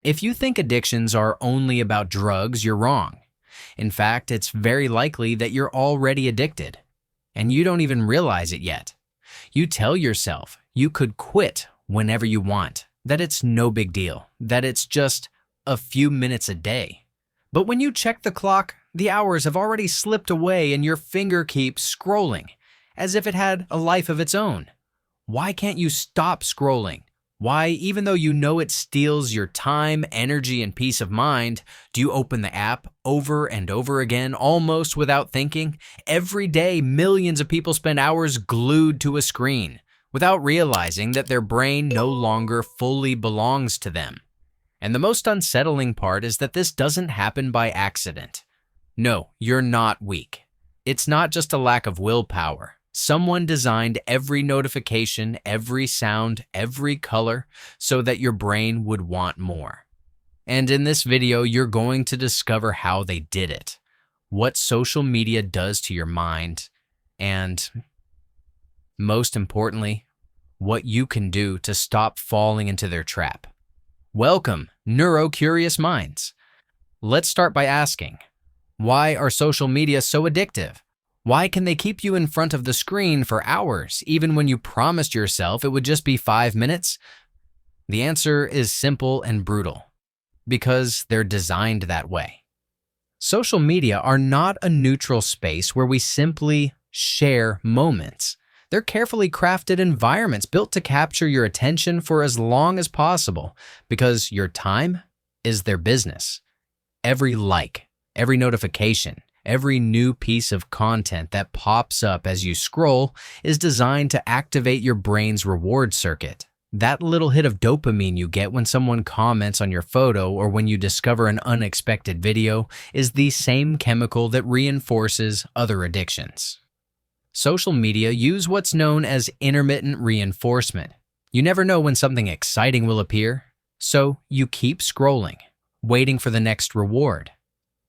If you think addictions are only about drugs, you're wrong. In fact, it's very likely that you're already addicted, and you don't even realize it yet. You tell yourself you could quit whenever you want, that it's no big deal, that it's just a few minutes a day. But when you check the clock, the hours have already slipped away and your finger keeps scrolling, as if it had a life of its own. Why can't you stop scrolling? Why, even though you know it steals your time, energy, and peace of mind, do you open the app over and over again, almost without thinking? Every day, millions of people spend hours glued to a screen, without realizing that their brain no longer fully belongs to them. And the most unsettling part is that this doesn't happen by accident. No, you're not weak. It's not just a lack of willpower. Someone designed every notification, every sound, every color so that your brain would want more. And in this video, you're going to discover how they did it, what social media does to your mind, and most importantly, what you can do to stop falling into their trap. Welcome, Neurocurious minds. Let's start by asking, why are social media so addictive? Why can they keep you in front of the screen for hours, even when you promised yourself it would just be 5 minutes? The answer is simple and brutal. Because they're designed that way. Social media are not a neutral space where we simply share moments. They're carefully crafted environments built to capture your attention for as long as possible, because your time is their business. Every like, every notification, every new piece of content that pops up as you scroll is designed to activate your brain's reward circuit. That little hit of dopamine you get when someone comments on your photo or when you discover an unexpected video is the same chemical that reinforces other addictions. Social media use what's known as intermittent reinforcement. You never know when something exciting will appear, so you keep scrolling, waiting for the next reward.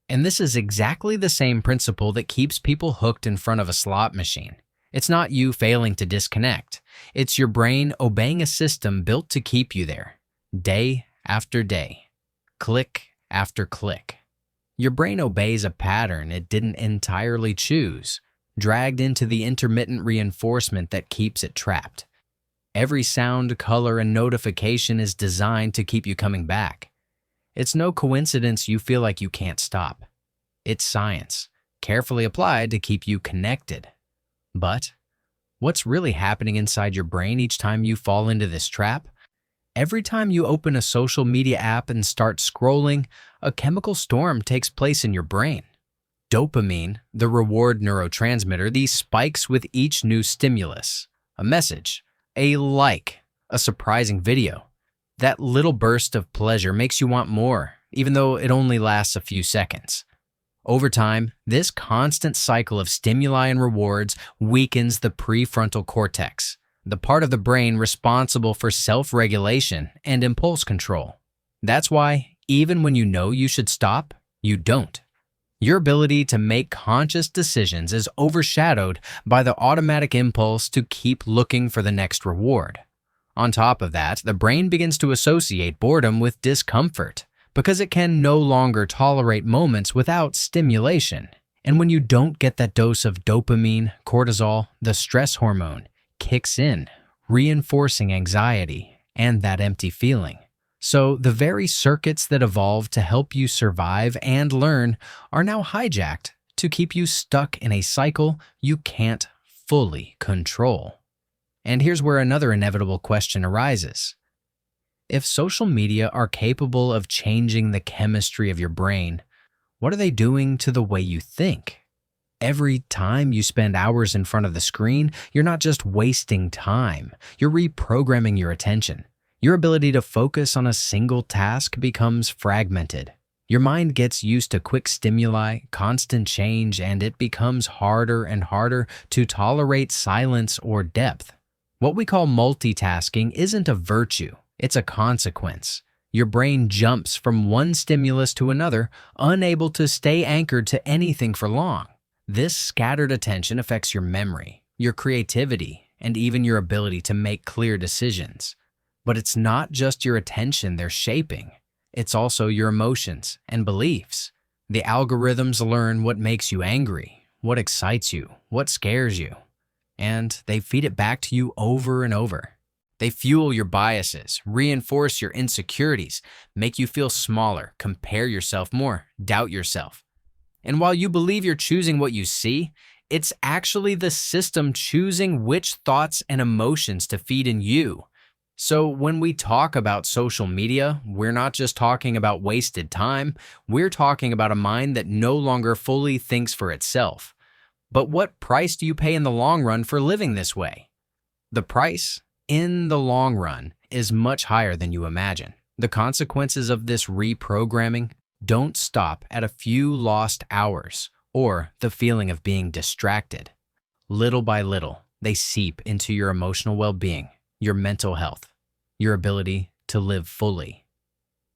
And this is exactly the same principle that keeps people hooked in front of a slot machine. It's not you failing to disconnect. It's your brain obeying a system built to keep you there, day after day, click after click. Your brain obeys a pattern it didn't entirely choose, dragged into the intermittent reinforcement that keeps it trapped. Every sound, color, and notification is designed to keep you coming back. It's no coincidence you feel like you can't stop. It's science, carefully applied to keep you connected. But what's really happening inside your brain each time you fall into this trap? Every time you open a social media app and start scrolling, a chemical storm takes place in your brain. Dopamine, the reward neurotransmitter, these spikes with each new stimulus. A message, a like, a surprising video. That little burst of pleasure makes you want more, even though it only lasts a few seconds. Over time, this constant cycle of stimuli and rewards weakens the prefrontal cortex, the part of the brain responsible for self-regulation and impulse control. That's why, even when you know you should stop, you don't. Your ability to make conscious decisions is overshadowed by the automatic impulse to keep looking for the next reward. On top of that, the brain begins to associate boredom with discomfort because it can no longer tolerate moments without stimulation. And when you don't get that dose of dopamine, cortisol, the stress hormone, kicks in, reinforcing anxiety and that empty feeling. So the very circuits that evolved to help you survive and learn are now hijacked to keep you stuck in a cycle you can't fully control. And here's where another inevitable question arises. If social media are capable of changing the chemistry of your brain, what are they doing to the way you think? Every time you spend hours in front of the screen, you're not just wasting time, you're reprogramming your attention. Your ability to focus on a single task becomes fragmented. Your mind gets used to quick stimuli, constant change, and it becomes harder and harder to tolerate silence or depth. What we call multitasking isn't a virtue, it's a consequence. Your brain jumps from one stimulus to another, unable to stay anchored to anything for long. This scattered attention affects your memory, your creativity, and even your ability to make clear decisions. But it's not just your attention they're shaping. It's also your emotions and beliefs. The algorithms learn what makes you angry, what excites you, what scares you, and they feed it back to you over and over. They fuel your biases, reinforce your insecurities, make you feel smaller, compare yourself more, doubt yourself. And while you believe you're choosing what you see, it's actually the system choosing which thoughts and emotions to feed in you. So when we talk about social media, we're not just talking about wasted time, we're talking about a mind that no longer fully thinks for itself. But what price do you pay in the long run for living this way? The price, in the long run, is much higher than you imagine. The consequences of this reprogramming don't stop at a few lost hours or the feeling of being distracted. Little by little, they seep into your emotional well-being, your mental health, your ability to live fully.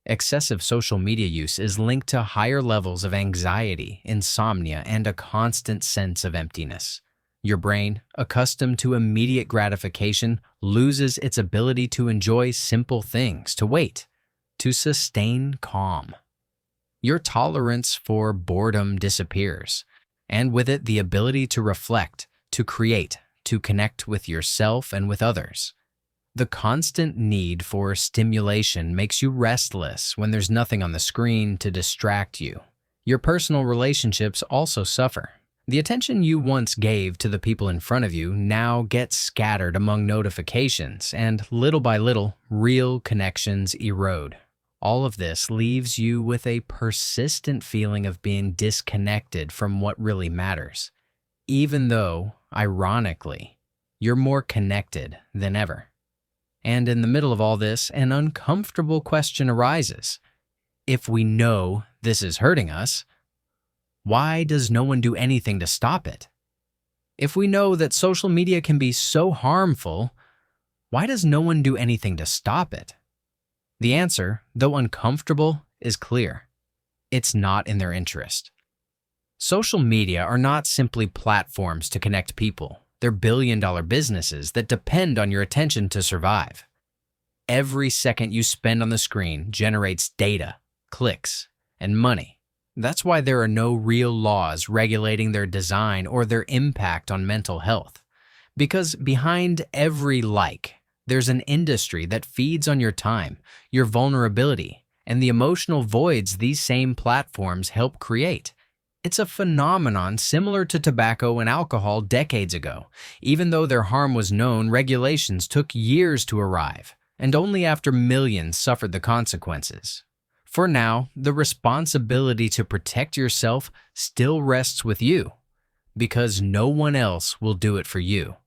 Excessive social media use is linked to higher levels of anxiety, insomnia, and a constant sense of emptiness. Your brain, accustomed to immediate gratification, loses its ability to enjoy simple things, to wait, to sustain calm. Your tolerance for boredom disappears, and with it the ability to reflect, to create, to connect with yourself and with others. The constant need for stimulation makes you restless when there's nothing on the screen to distract you. Your personal relationships also suffer. The attention you once gave to the people in front of you now gets scattered among notifications, and little by little, real connections erode. All of this leaves you with a persistent feeling of being disconnected from what really matters, even though, ironically, you're more connected than ever. And in the middle of all this, an uncomfortable question arises. If we know this is hurting us, why does no one do anything to stop it? If we know that social media can be so harmful, why does no one do anything to stop it? The answer, though uncomfortable, is clear. It's not in their interest. Social media are not simply platforms to connect people. They're billion-dollar businesses that depend on your attention to survive. Every second you spend on the screen generates data, clicks, and money. That's why there are no real laws regulating their design or their impact on mental health. Because behind every like, there's an industry that feeds on your time, your vulnerability, and the emotional voids these same platforms help create. It's a phenomenon similar to tobacco and alcohol decades ago. Even though their harm was known, regulations took years to arrive, and only after millions suffered the consequences. For now, the responsibility to protect yourself still rests with you, because no one else will do it for you.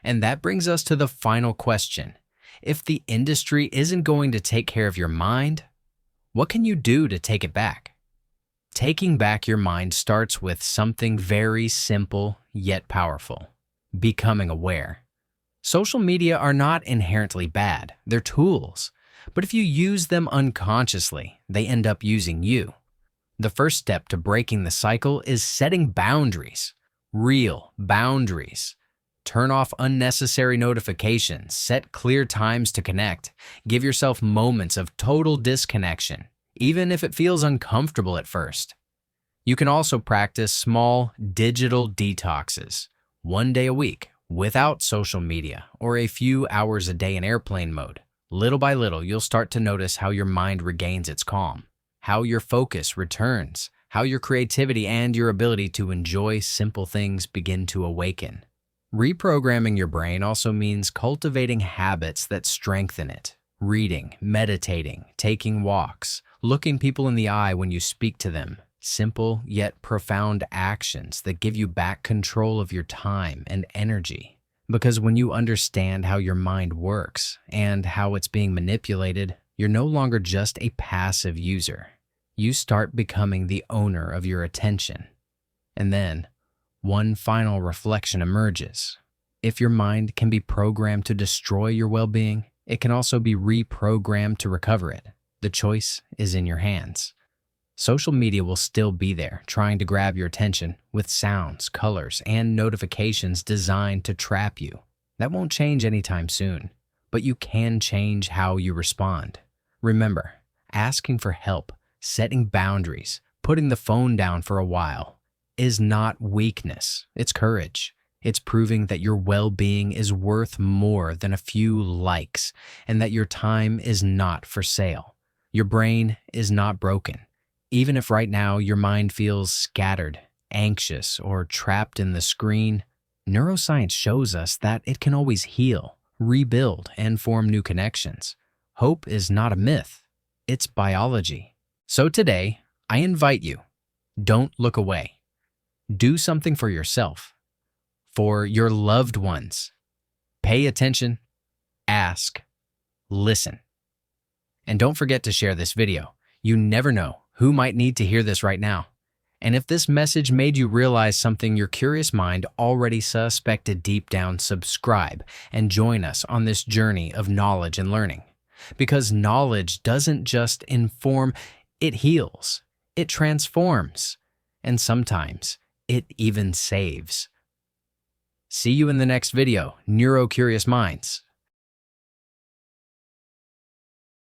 And that brings us to the final question. If the industry isn't going to take care of your mind, what can you do to take it back? Taking back your mind starts with something very simple yet powerful: becoming aware. Social media are not inherently bad, they're tools. But if you use them unconsciously, they end up using you. The first step to breaking the cycle is setting boundaries, real boundaries. Turn off unnecessary notifications, set clear times to connect, give yourself moments of total disconnection, even if it feels uncomfortable at first. You can also practice small digital detoxes, 1 day a week, without social media, or a few hours a day in airplane mode. Little by little, you'll start to notice how your mind regains its calm, how your focus returns, how your creativity and your ability to enjoy simple things begin to awaken. Reprogramming your brain also means cultivating habits that strengthen it. Reading, meditating, taking walks, looking people in the eye when you speak to them. Simple yet profound actions that give you back control of your time and energy. Because when you understand how your mind works and how it's being manipulated, you're no longer just a passive user. You start becoming the owner of your attention. And then, one final reflection emerges. If your mind can be programmed to destroy your well-being, it can also be reprogrammed to recover it. The choice is in your hands. Social media will still be there, trying to grab your attention with sounds, colors, and notifications designed to trap you. That won't change anytime soon, but you can change how you respond. Remember, Asking for help, setting boundaries, putting the phone down for a while is not weakness, it's courage. It's proving that your well-being is worth more than a few likes and that your time is not for sale. Your brain is not broken. Even if right now your mind feels scattered, anxious, or trapped in the screen, neuroscience shows us that it can always heal, rebuild, and form new connections. Hope is not a myth, it's biology. So today, I invite you, don't look away. Do something for yourself, for your loved ones. Pay attention, ask, listen. And don't forget to share this video. You never know who might need to hear this right now. And if this message made you realize something your curious mind already suspected deep down, subscribe and join us on this journey of knowledge and learning. Because knowledge doesn't just inform, it heals, it transforms, and sometimes it even saves. See you in the next video, Neurocurious Minds.